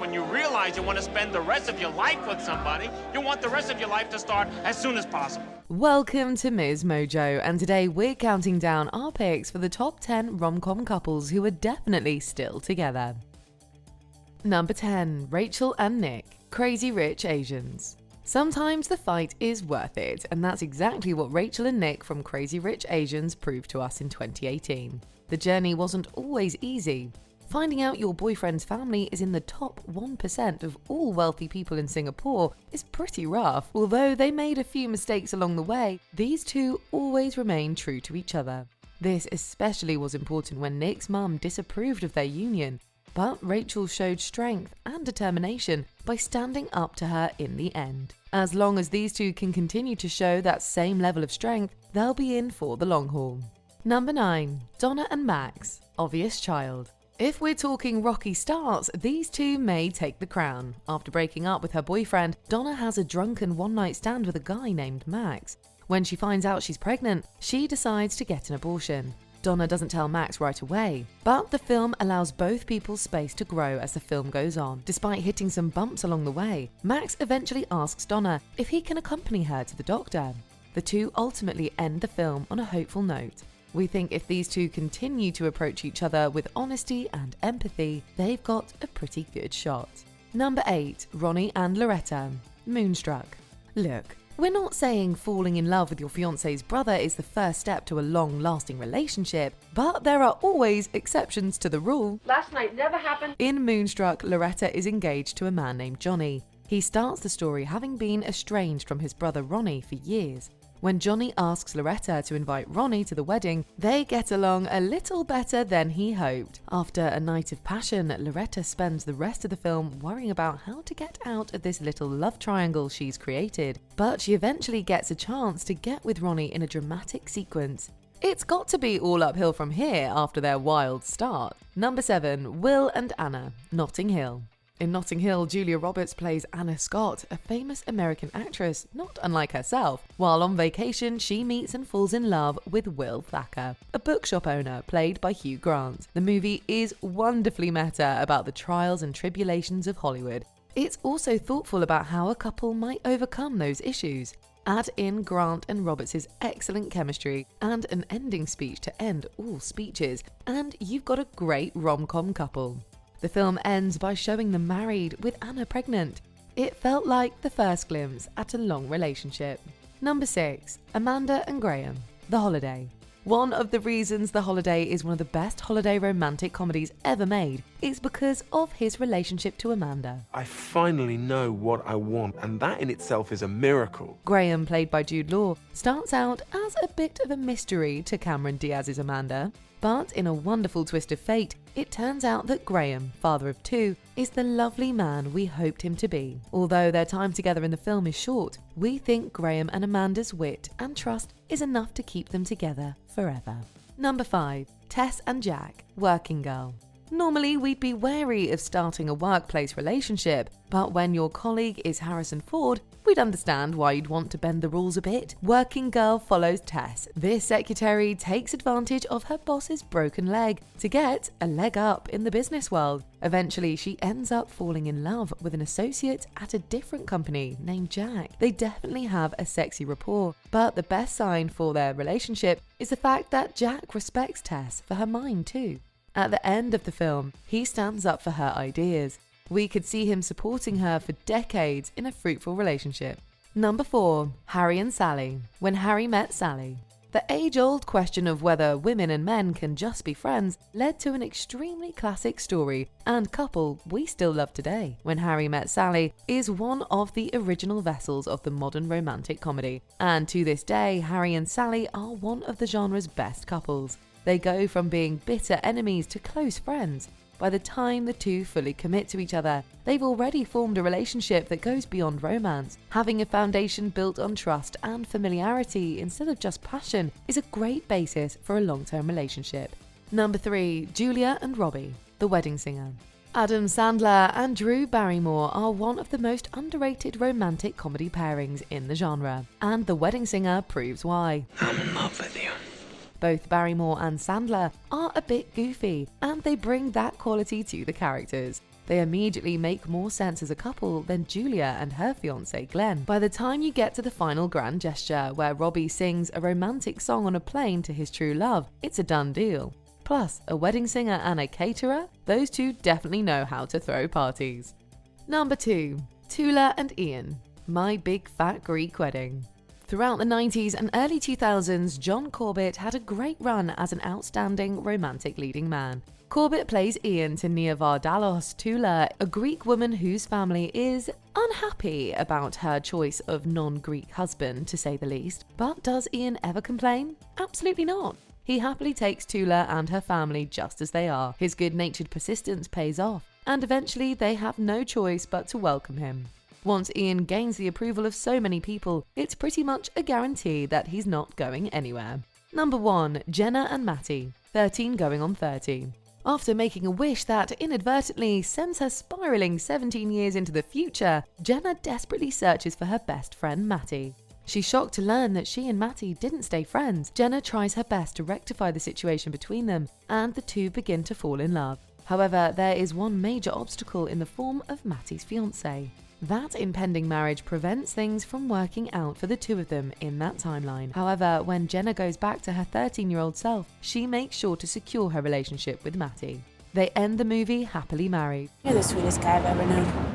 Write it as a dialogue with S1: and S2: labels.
S1: when you realize you want to spend the rest of your life with somebody. You want the rest of your life to start as soon as possible.
S2: Welcome to Ms. Mojo, and today we're counting down our picks for the top 10 rom-com couples who are definitely still together. Number 10. Rachel and Nick, Crazy Rich Asians. Sometimes the fight is worth it, and that's exactly what Rachel and Nick from Crazy Rich Asians proved to us in 2018. The journey wasn't always easy. Finding out your boyfriend's family is in the top 1% of all wealthy people in Singapore is pretty rough. Although they made a few mistakes along the way, these two always remained true to each other. This especially was important when Nick's mum disapproved of their union, but Rachel showed strength and determination by standing up to her in the end. As long as these two can continue to show that same level of strength, they'll be in for the long haul. Number 9. Donna and Max, Obvious Child. If we're talking rocky starts, these two may take the crown. After breaking up with her boyfriend, Donna has a drunken one-night stand with a guy named Max. When she finds out she's pregnant, she decides to get an abortion. Donna doesn't tell Max right away, but the film allows both people's space to grow as the film goes on. Despite hitting some bumps along the way, Max eventually asks Donna if he can accompany her to the doctor. The two ultimately end the film on a hopeful note. We think if these two continue to approach each other with honesty and empathy, they've got a pretty good shot. Number 8. Ronnie and Loretta, Moonstruck. Look, we're not saying falling in love with your fiancé's brother is the first step to a long-lasting relationship, but there are always exceptions to the rule.
S3: Last night never happened.
S2: In Moonstruck, Loretta is engaged to a man named Johnny. He starts the story having been estranged from his brother Ronnie for years. When Johnny asks Loretta to invite Ronnie to the wedding, they get along a little better than he hoped. After a night of passion, Loretta spends the rest of the film worrying about how to get out of this little love triangle she's created, but she eventually gets a chance to get with Ronnie in a dramatic sequence. It's got to be all uphill from here after their wild start. Number 7. Will and Anna, Notting Hill. In Notting Hill, Julia Roberts plays Anna Scott, a famous American actress, not unlike herself. While on vacation, she meets and falls in love with Will Thacker, a bookshop owner played by Hugh Grant. The movie is wonderfully meta about the trials and tribulations of Hollywood. It's also thoughtful about how a couple might overcome those issues. Add in Grant and Roberts' excellent chemistry and an ending speech to end all speeches, and you've got a great rom-com couple. The film ends by showing them married with Anna pregnant. It felt like the first glimpse at a long relationship. Number 6. Amanda and Graham, The Holiday. One of the reasons The Holiday is one of the best holiday romantic comedies ever made is because of his relationship to Amanda.
S4: I finally know what I want, and that in itself is a miracle.
S2: Graham, played by Jude Law, starts out as a bit of a mystery to Cameron Diaz's Amanda, but in a wonderful twist of fate, it turns out that Graham, father of 2, is the lovely man we hoped him to be. Although their time together in the film is short, we think Graham and Amanda's wit and trust is enough to keep them together forever. Number 5. Tess and Jack, Working Girl. Normally, we'd be wary of starting a workplace relationship, but when your colleague is Harrison Ford, we'd understand why you'd want to bend the rules a bit. Working Girl follows Tess. This secretary takes advantage of her boss's broken leg to get a leg up in the business world. Eventually, she ends up falling in love with an associate at a different company named Jack. They definitely have a sexy rapport, but the best sign for their relationship is the fact that Jack respects Tess for her mind too. At the end of the film, he stands up for her ideas. We could see him supporting her for decades in a fruitful relationship. Number 4. Harry and Sally, When Harry Met Sally. The age-old question of whether women and men can just be friends led to an extremely classic story and couple we still love today. When Harry Met Sally is one of the original vessels of the modern romantic comedy, and to this day, Harry and Sally are one of the genre's best couples. They go from being bitter enemies to close friends. By the time the two fully commit to each other, they've already formed a relationship that goes beyond romance. Having a foundation built on trust and familiarity instead of just passion is a great basis for a long-term relationship. Number 3. Julia and Robbie, The Wedding Singer. Adam Sandler and Drew Barrymore are one of the most underrated romantic comedy pairings in the genre, and The Wedding Singer proves why.
S4: I'm in love with you.
S2: Both Barrymore and Sandler are a bit goofy, and they bring that quality to the characters. They immediately make more sense as a couple than Julia and her fiancé Glenn. By the time you get to the final grand gesture, where Robbie sings a romantic song on a plane to his true love, it's a done deal. Plus, a wedding singer and a caterer? Those two definitely know how to throw parties. Number 2. Tula and Ian, My Big Fat Greek Wedding. Throughout the 90s and early 2000s, John Corbett had a great run as an outstanding romantic leading man. Corbett plays Ian to Nia Vardalos Tula, a Greek woman whose family is unhappy about her choice of non-Greek husband, to say the least. But does Ian ever complain? Absolutely not. He happily takes Tula and her family just as they are. His good-natured persistence pays off, and eventually they have no choice but to welcome him. Once Ian gains the approval of so many people, it's pretty much a guarantee that he's not going anywhere. Number 1. Jenna and Matty, 13 going on 30. After making a wish that inadvertently sends her spiraling 17 years into the future, Jenna desperately searches for her best friend Matty. She's shocked to learn that she and Matty didn't stay friends. Jenna tries her best to rectify the situation between them, and the two begin to fall in love. However, there is one major obstacle in the form of Matty's fiancé. That impending marriage prevents things from working out for the two of them in that timeline. However, when Jenna goes back to her 13-year-old self, she makes sure to secure her relationship with Matty. They end the movie happily married.
S3: You're the sweetest guy I've ever known.